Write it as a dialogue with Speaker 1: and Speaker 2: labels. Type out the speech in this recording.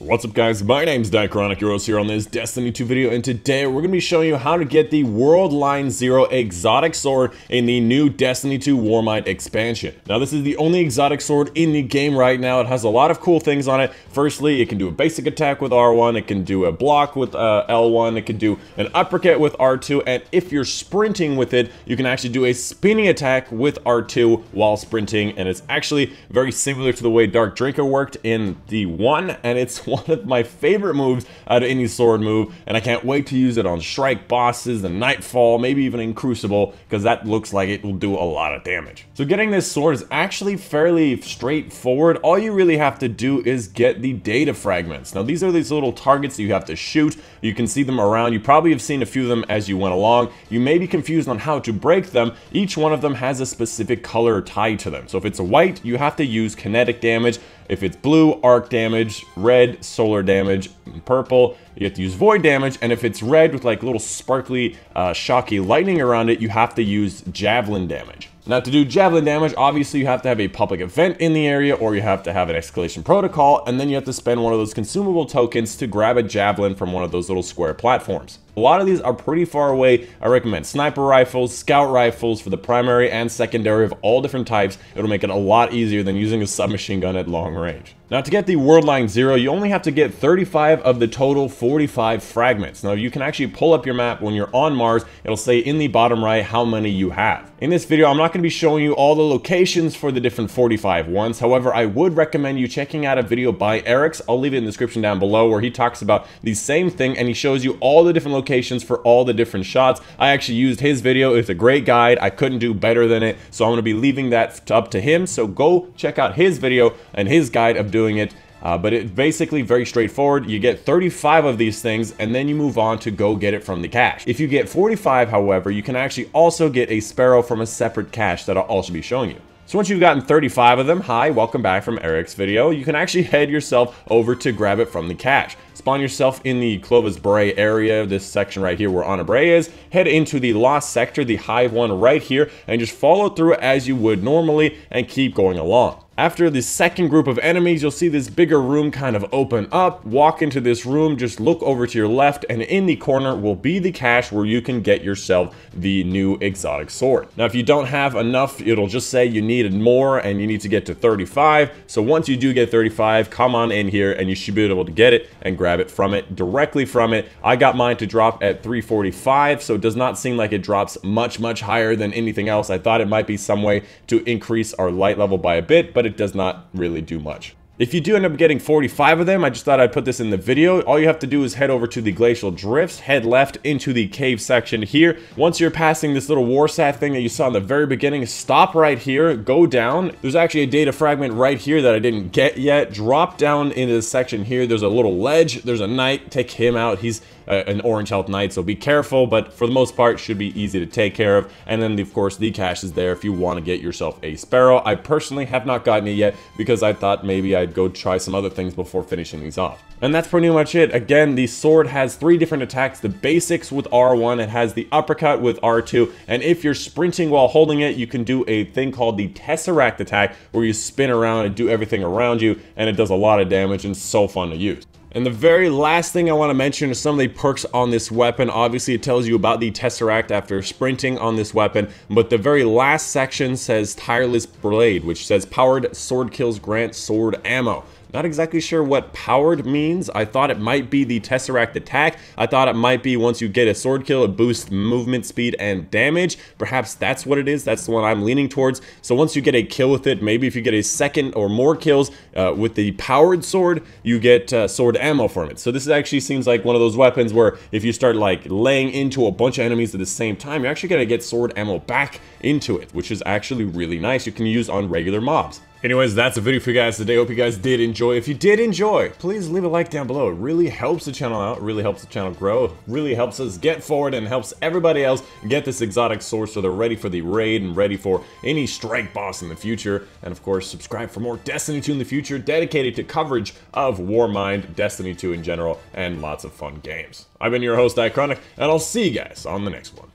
Speaker 1: What's up guys, my name's Dychronic, your host here on this Destiny 2 video, and today we're going to be showing you how to get the Worldline 0 exotic sword in the new Destiny 2 Warmind expansion. Now this is the only exotic sword in the game right now. It has a lot of cool things on it. Firstly, it can do a basic attack with R1, it can do a block with L1, it can do an uppercut with R2, and if you're sprinting with it, you can actually do a spinning attack with R2 while sprinting, and it's actually very similar to the way Dark Draco worked in the 1, and it's one of my favorite moves out of any sword move, and I can't wait to use it on Strike bosses, the Nightfall, maybe even in Crucible, because that looks like it will do a lot of damage. So getting this sword is actually fairly straightforward. All you really have to do is get the data fragments. Now these are these little targets that you have to shoot. You can see them around. You probably have seen a few of them as you went along. You may be confused on how to break them. Each one of them has a specific color tied to them. So if it's a white, you have to use kinetic damage. If it's blue, arc damage, red, solar damage, purple, you have to use void damage, and if it's red with like little sparkly, shocky lightning around it, you have to use javelin damage. Now to do javelin damage, obviously you have to have a public event in the area, or you have to have an escalation protocol, and then you have to spend one of those consumable tokens to grab a javelin from one of those little square platforms. A lot of these are pretty far away. I recommend sniper rifles, scout rifles for the primary and secondary of all different types. It'll make it a lot easier than using a submachine gun at long range. Now to get the Worldline 0, you only have to get 35 of the total 45 fragments. Now you can actually pull up your map when you're on Mars. It'll say in the bottom right how many you have. In this video, I'm not going to be showing you all the locations for the different 45 ones. However, I would recommend you checking out a video by Eric's. I'll leave it in the description down below, where he talks about the same thing and he shows you all the different locations for all the different shots. I actually used his video. It's a great guide. I couldn't do better than it, so I'm going to be leaving that up to him. So go check out his video and his guide of doing it. But it's basically very straightforward. You get 35 of these things, and then you move on to go get it from the cache. If you get 45, however, you can actually also get a sparrow from a separate cache that I'll also be showing you. So once you've gotten 35 of them, hi, welcome back from Eric's video, you can actually head yourself over to grab it from the cache. Spawn yourself in the Clovis Bray area, this section right here where Ana Bray is, head into the Lost Sector, the Hive one right here, and just follow through as you would normally and keep going along. After the second group of enemies, you'll see this bigger room kind of open up. Walk into this room, just look over to your left, and in the corner will be the cache where you can get yourself the new exotic sword. Now, if you don't have enough, it'll just say you needed more and you need to get to 35. So once you do get 35, come on in here and you should be able to get it and grab it from it, directly from it. I got mine to drop at 345, so it does not seem like it drops much higher than anything else. I thought it might be some way to increase our light level by a bit, but it does not really do much. If you do end up getting 45 of them, I just thought I'd put this in the video. All you have to do is head over to the Glacial Drifts, head left into the cave section here. Once you're passing this little Warsat thing that you saw in the very beginning, stop right here, go down. There's actually a data fragment right here that I didn't get yet. Drop down into this section here. There's a little ledge. There's a knight. Take him out. He's an orange health knight, so be careful, but for the most part should be easy to take care of. And then of course the cache is there if you want to get yourself a sparrow. I personally have not gotten it yet because I thought maybe I'd go try some other things before finishing these off. And that's pretty much it. Again, the sword has 3 different attacks. The basics with R1, it has the uppercut with R2, and if you're sprinting while holding it, you can do a thing called the Tesseract attack, where you spin around and do everything around you, and it does a lot of damage and so fun to use. And the very last thing I want to mention is some of the perks on this weapon. Obviously, it tells you about the Tesseract after sprinting on this weapon, but the very last section says Tireless Blade, which says powered sword kills grant sword ammo. Not exactly sure what powered means. I thought it might be the Tesseract attack. I thought it might be once you get a sword kill, it boosts movement speed and damage. Perhaps that's what it is. That's the one I'm leaning towards. So once you get a kill with it, maybe if you get a second or more kills with the powered sword, you get sword ammo from it. So this actually seems like one of those weapons where if you start like laying into a bunch of enemies at the same time, you're actually going to get sword ammo back into it, which is actually really nice. You can use on regular mobs. Anyways, that's the video for you guys today. Hope you guys did enjoy. If you did enjoy, please leave a like down below. It really helps the channel out. It really helps the channel grow. It really helps us get forward and helps everybody else get this exotic sword so they're ready for the raid and ready for any strike boss in the future. And of course, subscribe for more Destiny 2 in the future, dedicated to coverage of Warmind, Destiny 2 in general, and lots of fun games. I've been your host, Dychronic, and I'll see you guys on the next one.